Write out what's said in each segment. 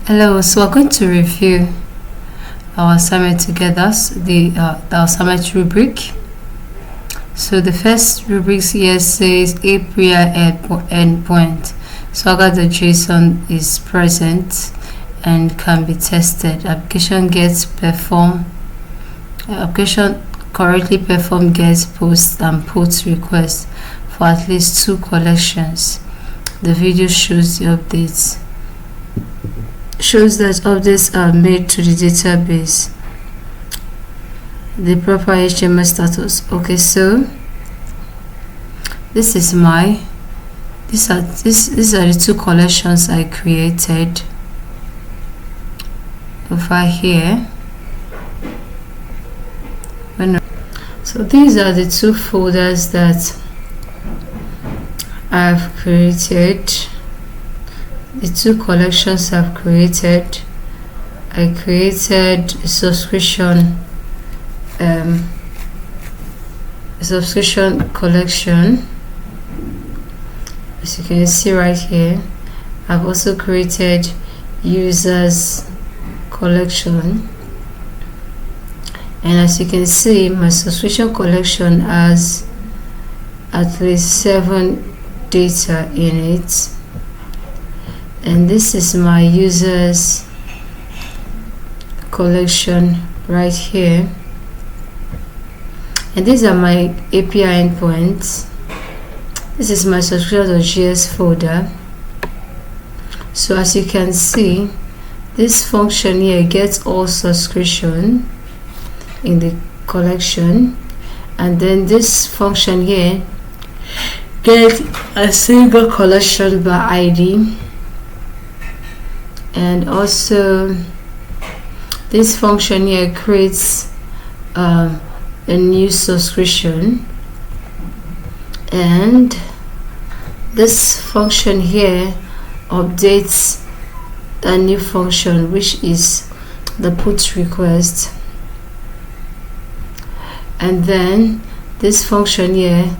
Hello, so we're going to review our assignment together, the assignment rubric. So the first rubric here says API endpoint. Swagger.json is present and can be tested. Application correctly perform gets, post and puts requests for at least 2 collections. The video shows the updates. Shows that updates are made to the database. The proper HTML status. Okay, so these are the 2 collections I created over here. So these are the 2 folders that I've created. The 2 collections I've created. I created a subscription collection, as you can see right here. I've also created users collection, and as you can see, my subscription collection has at least 7 data in it. And this is my users collection right here, and these are my API endpoints. This is my subscription.js folder. So as you can see, this function here gets all subscription in the collection, and then this function here gets a single collection by ID. And also this function here creates a new subscription, and this function here updates a new function, which is the put request. And then this function here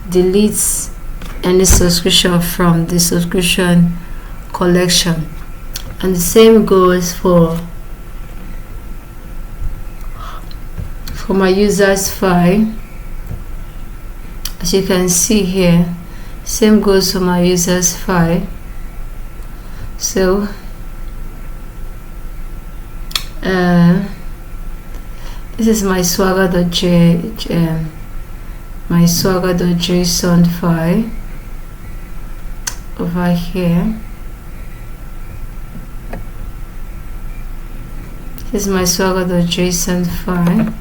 deletes any subscription from the subscription collection. And the same goes for my users file. As you can see here, same goes for my users file. So this is my swagger.json file over here. This is my swagger.json file,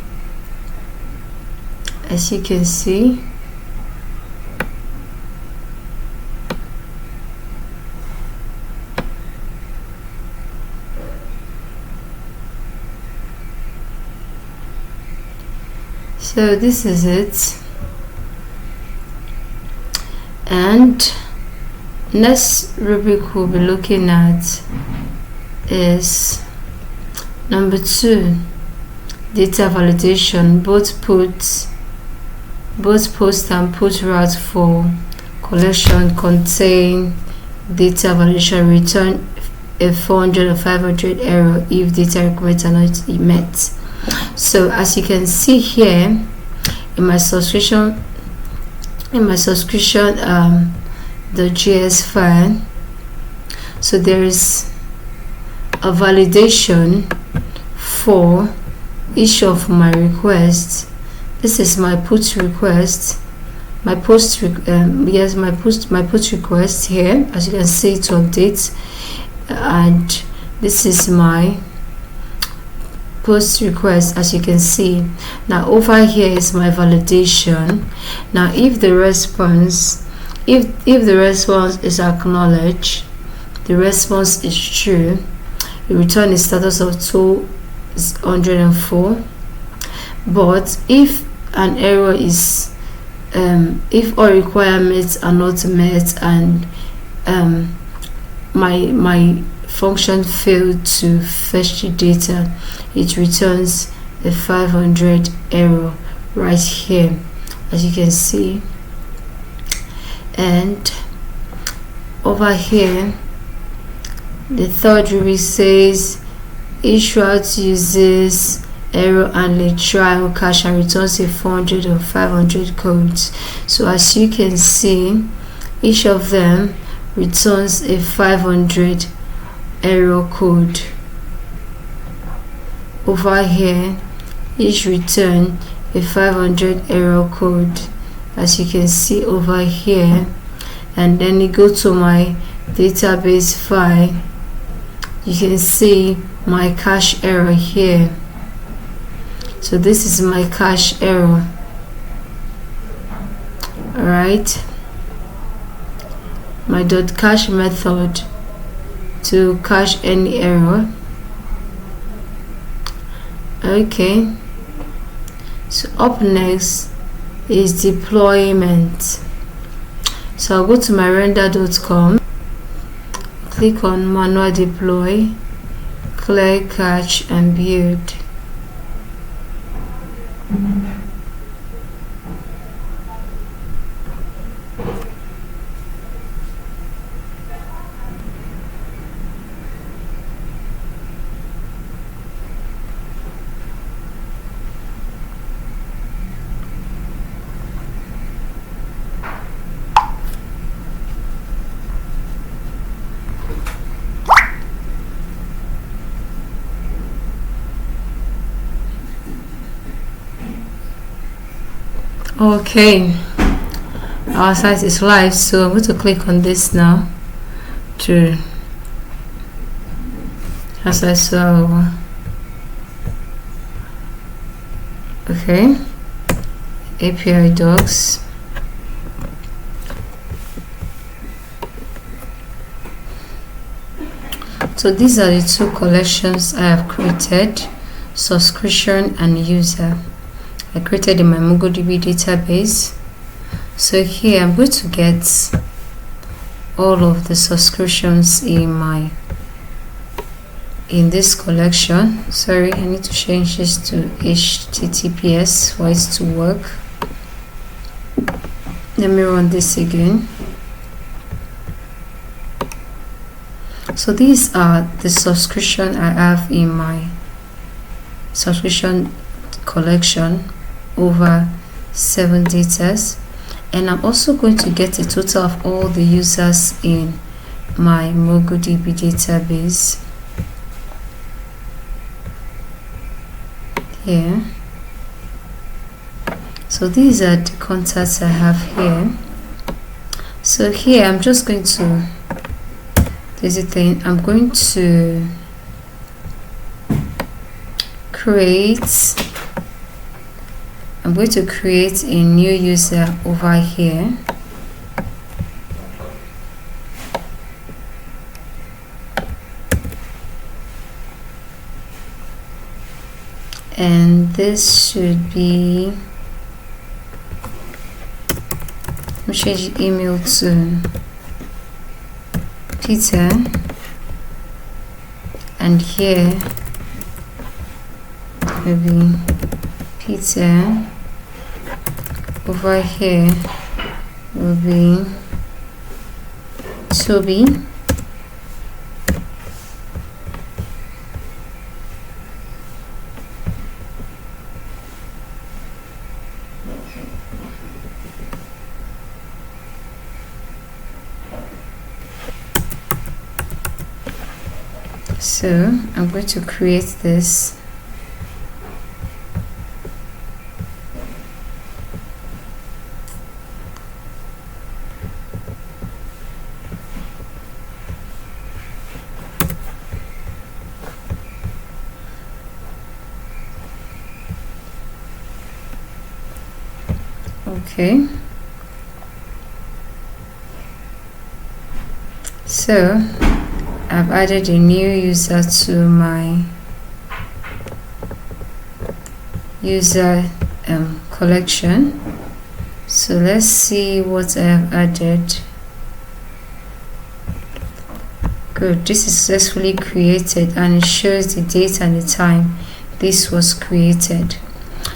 as you can see. So this is it. And next rubric we'll be looking at is number 2, data validation. Both post and put route for collection contain data validation. Return a 400 or 500 error if data requirements are not met. So as you can see here in my subscription the JS file, so there is a validation for each of my requests. This is my put request, my put request here, as you can see, to update, and this is my post request, as you can see. Now over here is my validation. Now if the response is acknowledged, the response is true, you return a status of 204. But if an error is if all requirements are not met and my function failed to fetch the data, it returns a 500 error right here, as you can see. And over here, the third rule says each route uses error handling trial cache and returns a 400 or 500 codes. So as you can see, each of them returns a 500 error code. Over here, each return a 500 error code, as you can see over here. And then you go to my database file, you can see my cache error here. So this is my cache error. Alright, my .cache method to cache any error. Okay, so up next is deployment. So I'll go to my render.com, click on manual deploy, clear cache and build. Okay, our site is live, so I'm going to click on this now to access our API docs. So these are the two collections I have created, subscription and user. I created in my MongoDB database. So here I'm going to get all of the subscriptions in this collection. Sorry, I need to change this to HTTPS for it to work. Let me run this again. So these are the subscription I have in my subscription collection, over 7 datas, and I'm also going to get a total of all the users in my MongoDB database here. So these are the contacts I have here. So here I'm just going to I'm going to create a new user over here. And this should be, let me change the email to Peter, and here will be Peter. Over here will be Toby. So I'm going to create this. Okay, so I've added a new user to my user collection. So let's see what I have added. Good, this is successfully created and it shows the date and the time this was created.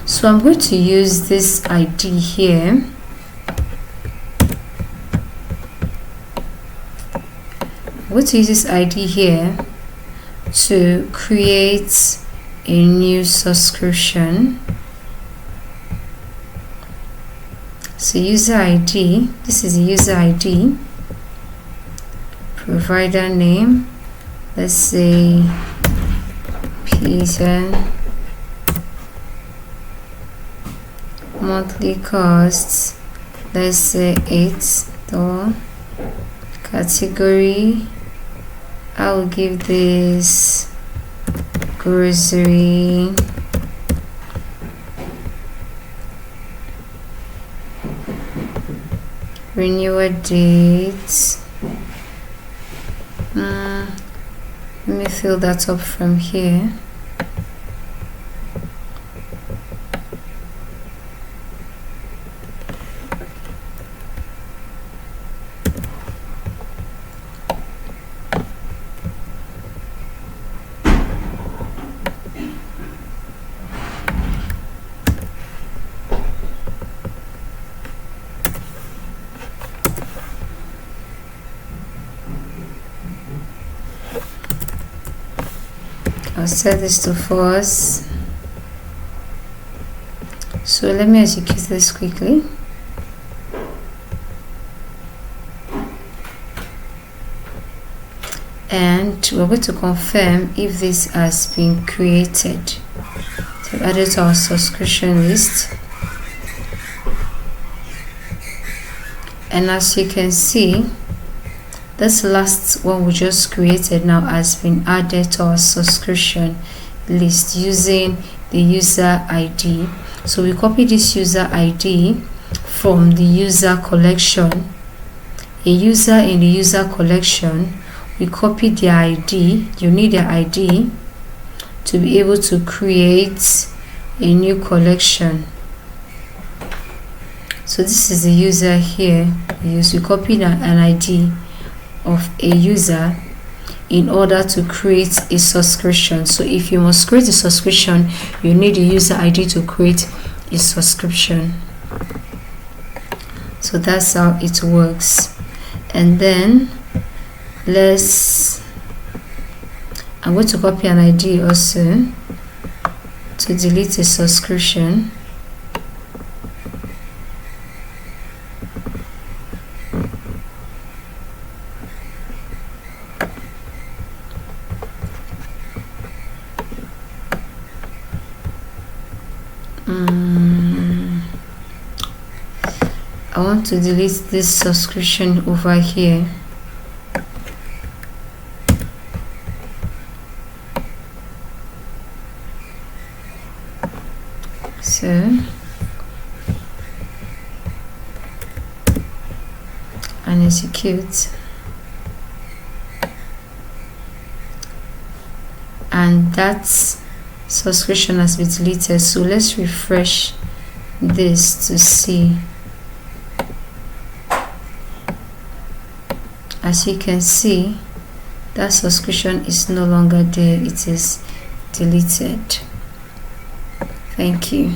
So I'm going to use this ID here going to use this ID here to create a new subscription. So user ID, this is the user ID, provider name, let's say Peter, monthly costs, let's say $8, category, I will give this grocery, renewal date, let me fill that up from here. I'll set this to false. So let me execute this quickly. And we're going to confirm if this has been created. So add it to our subscription list. And as you can see, this last one we just created now has been added to our subscription list using the user ID. So we copy this user ID from the user collection. A user in the user collection, we copy the ID. You need the ID to be able to create a new collection. So this is the user here. We copied an ID of a user in order to create a subscription. So if you must create a subscription, you need a user ID to create a subscription. So that's how it works. And then I'm going to copy an ID also to delete a subscription. I want to delete this subscription over here. So and execute, and that subscription has been deleted. So let's refresh this to see. As you can see, that subscription is no longer there, it is deleted. Thank you.